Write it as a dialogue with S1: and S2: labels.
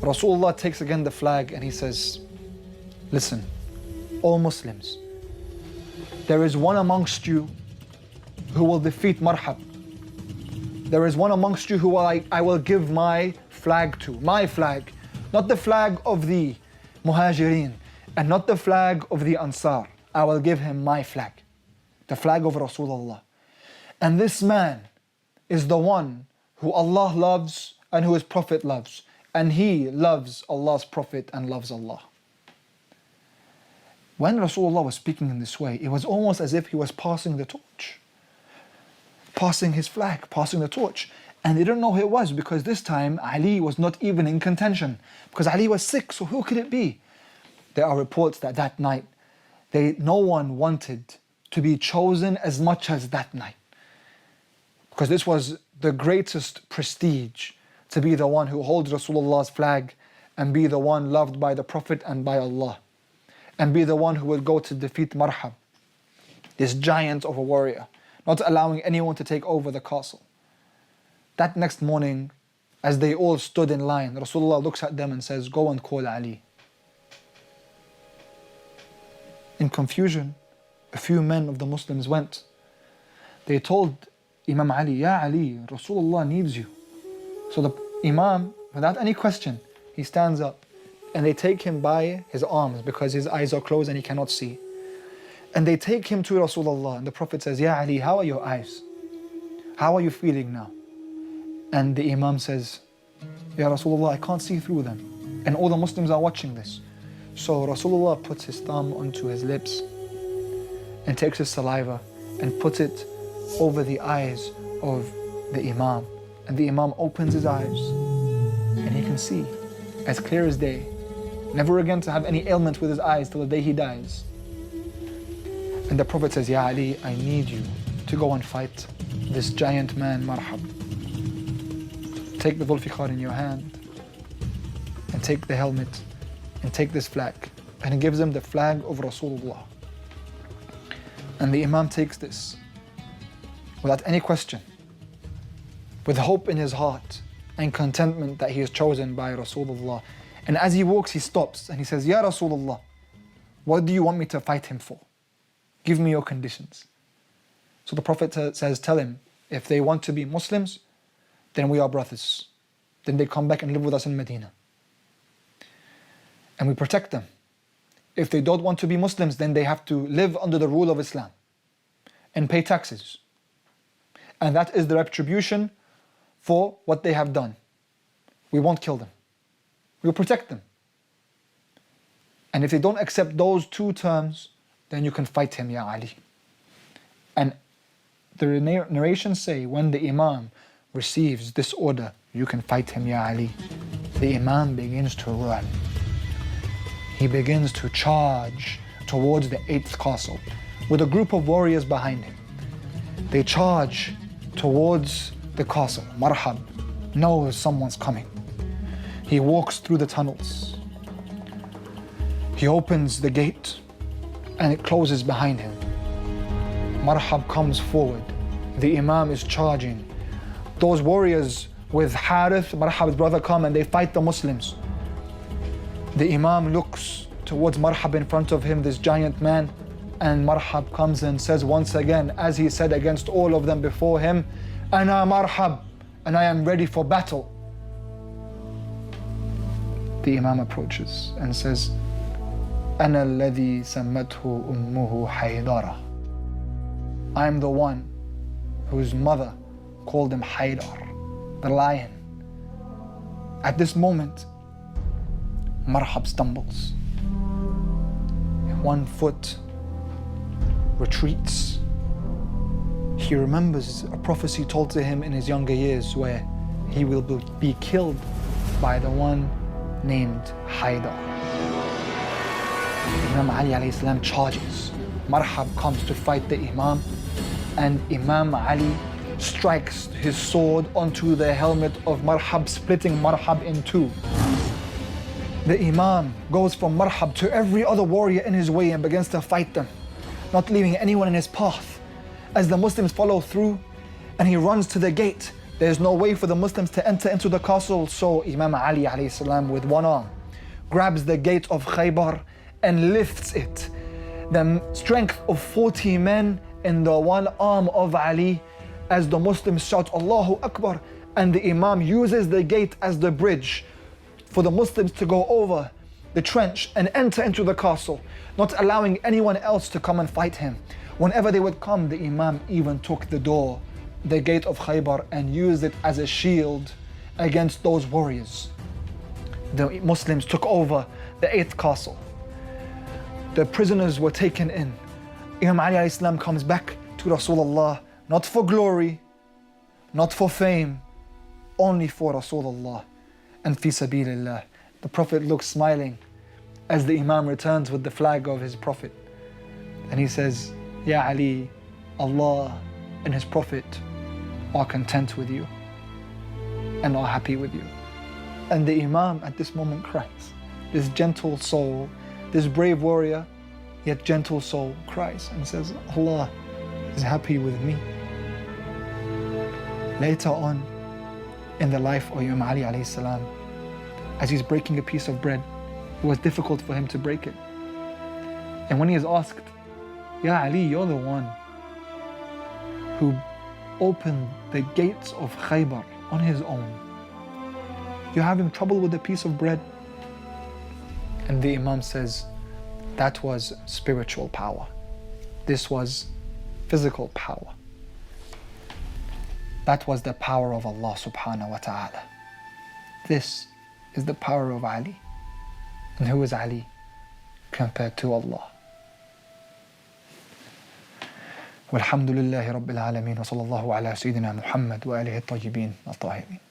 S1: Rasulullah takes again the flag and he says, listen, all Muslims, there is one amongst you who will defeat Marhab. There is one amongst you who I will give my flag to, my flag, not the flag of the Muhajirin and not the flag of the Ansar. I will give him my flag, the flag of Rasulullah. And this man is the one who Allah loves and who His Prophet loves. And he loves Allah's Prophet and loves Allah. When Rasulullah was speaking in this way, it was almost as if he was passing the torch, passing his flag, passing the torch. And they didn't know who it was, because this time Ali was not even in contention, because Ali was sick, so who could it be? There are reports that that night, no one wanted to be chosen as much as that night, because this was the greatest prestige, to be the one who holds Rasulullah's flag and be the one loved by the Prophet and by Allah, and be the one who will go to defeat Marhab, this giant of a warrior, not allowing anyone to take over the castle. That next morning, as they all stood in line, Rasulullah looks at them and says, go and call Ali. In confusion, a few men of the Muslims went. They told Imam Ali, Ya Ali, Rasulullah needs you. So the Imam, without any question, he stands up and they take him by his arms because his eyes are closed and he cannot see. And they take him to Rasulullah, and the Prophet says, Ya Ali, how are your eyes? How are you feeling now? And the Imam says, Ya Rasulullah, I can't see through them. And all the Muslims are watching this. So Rasulullah puts his thumb onto his lips and takes his saliva and puts it over the eyes of the Imam. And the Imam opens his eyes and he can see as clear as day, never again to have any ailment with his eyes till the day he dies. And the Prophet says, Ya Ali, I need you to go and fight this giant man, Marhab. Take the Dhul-Fiqar in your hand and take the helmet and take this flag. And he gives him the flag of Rasulullah. And the Imam takes this without any question, with hope in his heart and contentment that he is chosen by Rasulullah. And as he walks, he stops and he says, Ya Rasulullah, what do you want me to fight him for? Give me your conditions. So the Prophet says, tell him, if they want to be Muslims, then we are brothers. Then they come back and live with us in Medina. And we protect them. If they don't want to be Muslims, then they have to live under the rule of Islam and pay taxes. And that is the retribution for what they have done. We won't kill them. We will protect them. And if they don't accept those two terms, then you can fight him, Ya Ali. And the narrations say, when the Imam receives this order, you can fight him, Ya Ali, the Imam begins to run. He begins to charge towards the 8th castle with a group of warriors behind him. They charge towards the castle. Marhab knows someone's coming. He walks through the tunnels. He opens the gate and it closes behind him. Marhab comes forward. The Imam is charging. Those warriors with Harith, Marhab's brother, come and they fight the Muslims. The Imam looks towards Marhab in front of him, this giant man, and Marhab comes and says once again, as he said against all of them before him, Ana Marhab, and I am ready for battle. The Imam approaches and says, Ana alladhi sammathu ummuhu Haydara. I am the one whose mother called him Haydar, the lion. At this moment, Marhab stumbles. One foot retreats. He remembers a prophecy told to him in his younger years where he will be killed by the one named Haydar. Imam Ali alayhi salam charges. Marhab comes to fight the Imam, and Imam Ali strikes his sword onto the helmet of Marhab, splitting Marhab in two. The Imam goes from Marhab to every other warrior in his way and begins to fight them, not leaving anyone in his path. As the Muslims follow through, and he runs to the gate There's no way for the Muslims to enter into the castle. So Imam Ali alayhi salam with one arm grabs the gate of Khaybar and lifts it. The strength of 40 men in the one arm of Ali, as the Muslims shout Allahu Akbar, and the Imam uses the gate as the bridge for the Muslims to go over the trench and enter into the castle, not allowing anyone else to come and fight him. Whenever they would come, the Imam even took the door, the gate of Khaybar, and used it as a shield against those warriors. The Muslims took over the 8th castle. The prisoners were taken in. Imam Ali alayhi salam comes back to Rasulullah, not for glory, not for fame, only for Rasulullah and fi sabilillah. The Prophet looks smiling as the Imam returns with the flag of his Prophet. And he says, Ya Ali, Allah and His Prophet are content with you and are happy with you. And the Imam at this moment cries. This gentle soul, this brave warrior, yet gentle soul, cries and says, Allah is happy with me. Later on in the life of Imam Ali alayhi salam, as he's breaking a piece of bread, it was difficult for him to break it. And when he is asked, Ya Ali, you're the one who opened the gates of Khaybar on his own. You're having trouble with a piece of bread. And the Imam says, that was spiritual power. This was physical power. That was the power of Allah subhanahu wa ta'ala. This is the power of Ali. And who is Ali compared to Allah? والحمد لله رب العالمين وصلى الله على سيدنا محمد وآله الطيبين الطاهرين.